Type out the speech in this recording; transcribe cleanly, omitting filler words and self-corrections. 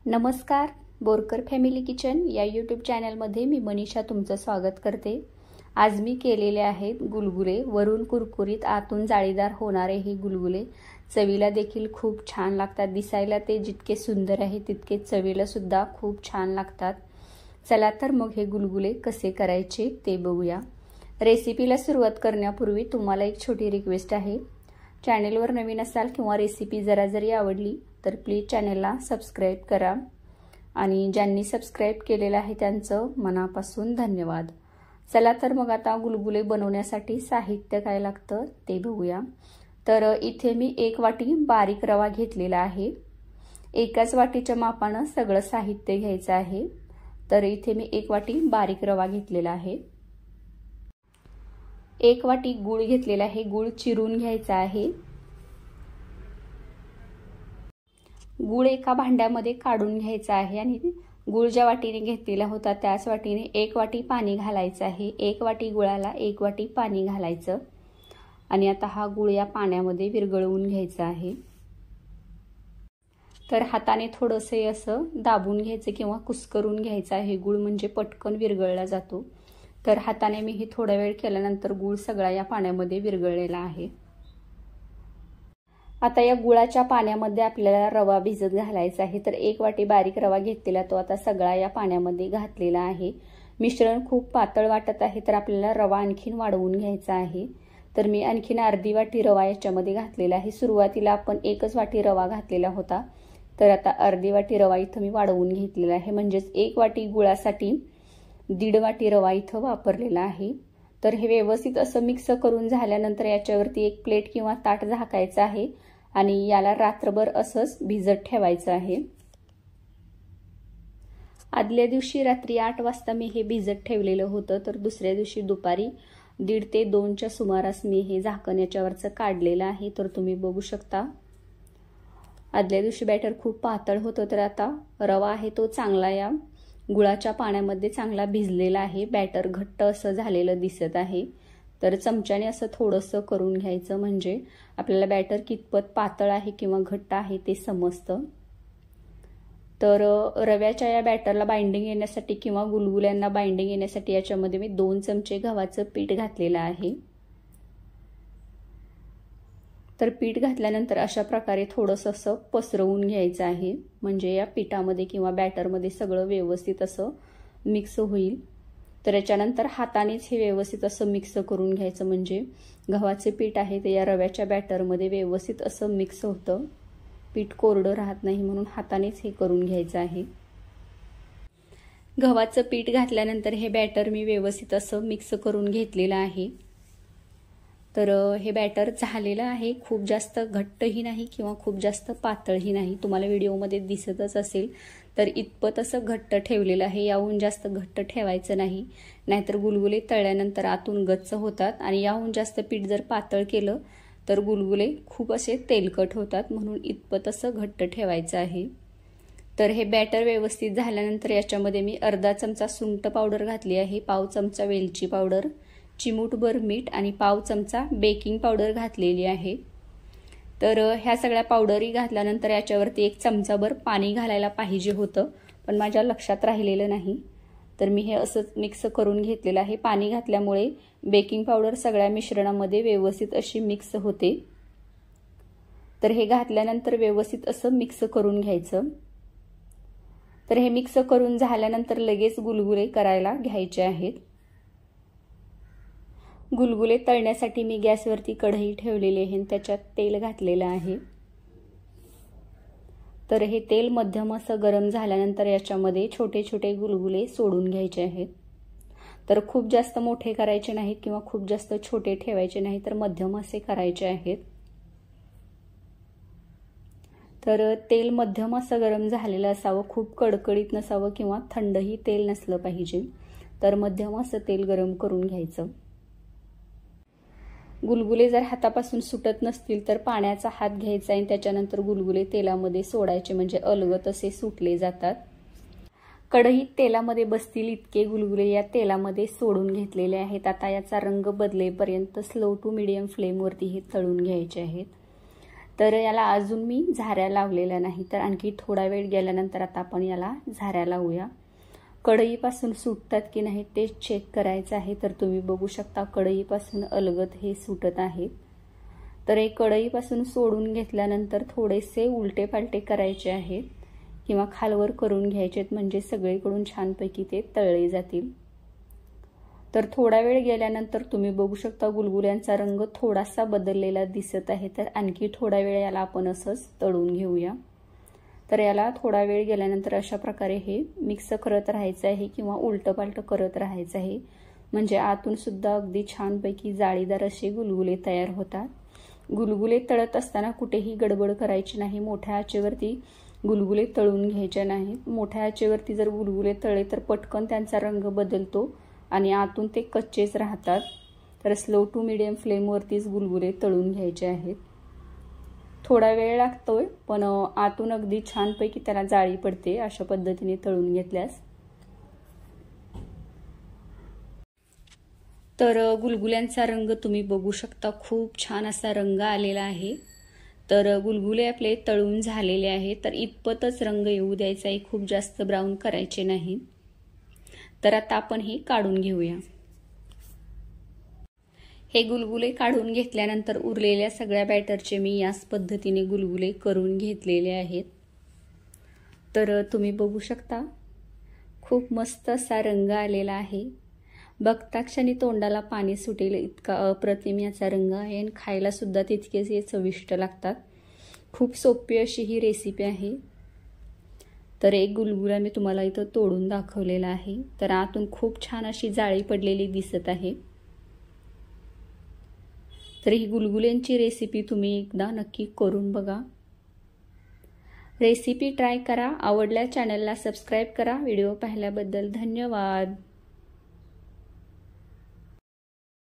नमस्कार, Borkar family kitchen या YouTube चॅनलमध्ये मी मनीषा तुमचं स्वागत करते। आज मी केलेले आहेत गुलगुले, वरून कुरकुरीत आतून जाळीदार होणारे हे गुलगुले चवीला देखील खूप छान लागतात। दिसायला ते जितके सुंदर आहे तितके चवीला सुद्धा खूप छान लागतात। चला तर मग हे गुलगुले कसे करायचे ते बघूया। रेसिपीला सुरुवात करण्यापूर्वी तुम्हाला एक छोटी रिक्वेस्ट आहे। चॅनलवर नवीन असाल किंवा रेसिपी जरी आवडली तर प्लीज चॅनलला सबस्क्राइब करा आणि ज्यांनी सबस्क्राइब केलेलं आहे त्यांचं मनापासून धन्यवाद। चला तर मग आता गुलगुले बनवण्यासाठी साहित्य काय लागतं ते बघूया। तर इथे मी 1 वाटी बारीक रवा घेतलेला आहे। एकाच वाटीच्या मापाने सगळं साहित्य घ्यायचं आहे। तर इथे मी 1 वाटी बारीक रवा घेतलेला आहे। 1 वाटी गूळ घेतलेला आहे। गूळ चिरून घ्यायचा आहे। गूळ एका भांड्यामध्ये काढून घ्यायचा आहे आणि गूळ ज्या वाटीने घेतलेला होता त्याच वाटीने 1 वाटी पाणी घालायचं आहे। 1 वाटी गुळाला 1 वाटी पाणी घालायचं आणि आता हा गूळ या पाण्यामध्ये विरघळवून घ्यायचा आहे। तर हाताने थोडंसे असं दाबून घ्यायचं किंवा कुस्करून घ्यायचं आहे। गूळ म्हणजे पटकन विरघळला जातो। तर हाताने मी हे थोडा वेळ केल्यानंतर गूळ सगळा या पाण्यामध्ये विरघळलेला आहे। आता या गुळाच्या पाण्यामध्ये आपल्याला रवा भिजत घालायचा आहे। तर 1 वाटी बारीक रवा घेतलेला तो आता सगळा या पाण्यामध्ये घातलेला आहे। मिश्रण खूप पातळ वाटत आहे तर आपल्याला रवा आणखीन वाढवून घ्यायचा आहे। तर मी आणखीन अर्धी वाटी रवा याच्यामध्ये घातलेला आहे। सुरुवातीला आपण 1च वाटी रवा घातलेला होता तर आता अर्धी वाटी रवा इथं मी वाढवून घेतलेला आहे। म्हणजे 1 वाटी गुळासाठी 1.5 वाटी रवा इथं वापरलेला आहे। तर हे व्यवस्थित असं मिक्स करून झाल्यानंतर याच्यावरती एक प्लेट किंवा ताट झाकायचं आहे आणि याला रात्रभर असंच भिजत ठेवायचं आहे। आदल्या दिवशी रात्री 8 वाजता मी हे भिजत ठेवलेलं होतं। तर दुसऱ्या दिवशी दुपारी 1:30 ते 2च्या सुमारास मी हे झाकण याच्यावरचं काढलेलं आहे। तर तुम्ही बघू शकता आदल्या दिवशी बॅटर खूप पातळ होतं तर आता रवा आहे तो चांगला या गुळाच्या पाण्यामध्ये चांगला भिजलेला आहे। बॅटर घट्ट असं झालेलं दिसत आहे। तर चमच्याने असं थोडंसं करून घ्यायचं म्हणजे आपल्याला बॅटर कितपत पातळ आहे किंवा घट्ट आहे ते समजतं। तर रव्याच्या या बॅटरला बाइंडिंग येण्यासाठी किंवा गुलगुल्यांना बाइंडिंग येण्यासाठी याच्यामध्ये मी 2 चमचे गव्हाचं पीठ घातलेलं आहे। तर पीठ घातल्यानंतर अशा प्रकारे थोडंसं असं पसरवून घ्यायचं आहे म्हणजे या पिठामध्ये किंवा बॅटरमध्ये सगळं व्यवस्थित असं मिक्स होईल। तर याच्यानंतर हातानेच हे व्यवस्थित असं मिक्स करून घ्यायचं म्हणजे गव्हाचे पीठ आहे ते या रव्याच्या बॅटरमध्ये व्यवस्थित असं मिक्स होतं। पीठ कोरडं राहत नाही म्हणून हातानेच हे करून घ्यायचं आहे। गव्हाचं पीठ घातल्यानंतर हे बॅटर मी व्यवस्थित असं मिक्स करून घेतलेलं आहे। तर हे बॅटर झालेलं आहे। खूप जास्त घट्टही नाही किंवा खूप जास्त पातळही नाही। तुम्हाला व्हिडिओमध्ये दिसतच असेल तर इतपत असं घट्ट ठेवलेलं आहे। याहून जास्त घट्ट ठेवायचं नाही नाहीतर गुलगुले तळल्यानंतर आतून गच्च होतात आणि याहून जास्त पीठ जर पातळ केलं तर गुलगुले खूप असे तेलकट होतात म्हणून इतपत असं घट्ट ठेवायचं आहे। तर हे बॅटर व्यवस्थित झाल्यानंतर याच्यामध्ये मी अर्धा चमचा सुंठ पावडर घातली आहे, पाव चमचा वेलची पावडर, चिमूटभर मीठ आणि पाव चमचा बेकिंग पावडर घातलेली आहे। तर ह्या सगळ्या पावडरी घातल्यानंतर याच्यावरती 1 चमचाभर पाणी घालायला पाहिजे होतं पण माझ्या लक्षात राहिलेलं नाही। तर मी हे असंच मिक्स करून घेतलेलं आहे। पाणी घातल्यामुळे बेकिंग पावडर सगळ्या मिश्रणामध्ये व्यवस्थित अशी मिक्स होते। तर हे घातल्यानंतर व्यवस्थित असं मिक्स करून घ्यायचं। तर हे मिक्स करून झाल्यानंतर लगेच गुलगुले करायला घ्यायचे आहेत। गुलगुले तळण्यासाठी मी गॅसवरती कढई ठेवलेली आहे, त्याच्यात तेल घातलेलं आहे। तर हे तेल मध्यम असं गरम झाल्यानंतर याच्यामध्ये छोटे छोटे गुलगुले सोडून घ्यायचे आहेत। तर खूप जास्त मोठे करायचे नाहीत किंवा खूप जास्त छोटे ठेवायचे नाही तर मध्यम असे करायचे आहेत। तर तेल मध्यम असं गरम झालेलं असावं, खूप कडकडीत नसावं किंवा थंडही तेल नसलं पाहिजे। तर मध्यम असं तेल गरम करून घ्यायचं। गुलगुले जर हातापासून सुटत नसतील तर पाण्याचा हात घ्यायचा आणि त्याच्यानंतर गुलगुले तेलामध्ये सोडायचे म्हणजे अलगद असे सुटले जातात। कढईत तेलामध्ये बसतील इतके गुलगुले या तेलामध्ये सोडून घेतलेले आहेत। आता याचा रंग बदलेपर्यंत स्लो टू मीडियम फ्लेमवरती हे तळून घ्यायचे आहेत। तर याला अजून मी झाऱ्या लावलेल्या नाही, तर आणखी थोडा वेळ गेल्यानंतर आता आपण याला झाऱ्या लावूया। कढईपासून सुटतात की नाही ते चेक करायचं आहे। तर तुम्ही बघू शकता कढईपासून अलगद हे सुटत आहेत। तर हे कढईपासून सोडून घेतल्यानंतर थोडेसे उलटे पालटे करायचे आहेत किंवा खालवर करून घ्यायचे आहेत, म्हणजे सगळीकडून छानपैकी ते तळले जातील। तर थोडा वेळ गेल्यानंतर तुम्ही बघू शकता गुलगुल्यांचा रंग थोडासा बदललेला दिसत आहे। तर आणखी थोडा वेळ याला आपण असंच तळून घेऊया। तर याला थोडा वेळ गेल्यानंतर अशा प्रकारे हे मिक्स करत राहायचं आहे किंवा उलट पालट करत राहायचं आहे, म्हणजे आतून सुद्धा अगदी छानपैकी जाळीदार असे गुलगुले तयार होतात। गुलगुले तळत असताना कुठेही गडबड करायची नाही, मोठ्या आचेवरती गुलगुले तळून घ्यायचे नाहीत। मोठ्या आचेवरती जर गुलगुले तळले तर पटकन त्यांचा रंग बदलतो आणि आतून ते कच्चेच राहतात। तर स्लो टू मीडियम फ्लेमवरतीच गुलगुले तळून घ्यायचे आहेत। थोडा वेळ लागतोय पण आतून अगदी छानपैकी त्याला जाळी पडते अशा पद्धतीने तळून घेतल्यास। तर गुलगुल्यांचा रंग तुम्ही बघू शकता, खूप छान असा रंग आलेला आहे। तर गुलगुले आपले तळून झालेले आहेत। तर इतपतच रंग येऊ द्यायचा आहे, खूप जास्त ब्राऊन करायचे नाही। तर आता आपण हे काढून घेऊया। हे गुलगुले काढून घेतल्यानंतर उरलेल्या सगळ्या बॅटरचे मी याच पद्धतीने गुलगुले करून घेतलेले आहेत। तर तुम्ही बघू शकता खूप मस्त असा रंग आलेला आहे। बघता क्षणी तोंडाला पाणी सुटेल इतका अप्रतिम याचा रंग आहे आणि खायला सुद्धा तितकेच हे चविष्ट लागतात। खूप सोपी अशी ही रेसिपी आहे। तर एक गुलगुला मी तुम्हाला इथं तोडून दाखवलेला आहे। तर आतून खूप छान अशी जाळी पडलेली दिसत आहे। तर ही गुलगुल्यांची रेसिपी तुम्ही एकदा नक्की करून बघा। रेसिपी ट्राय करा, आवडल्या चॅनलला सबस्क्राईब करा। व्हिडिओ पाहिल्याबद्दल धन्यवाद।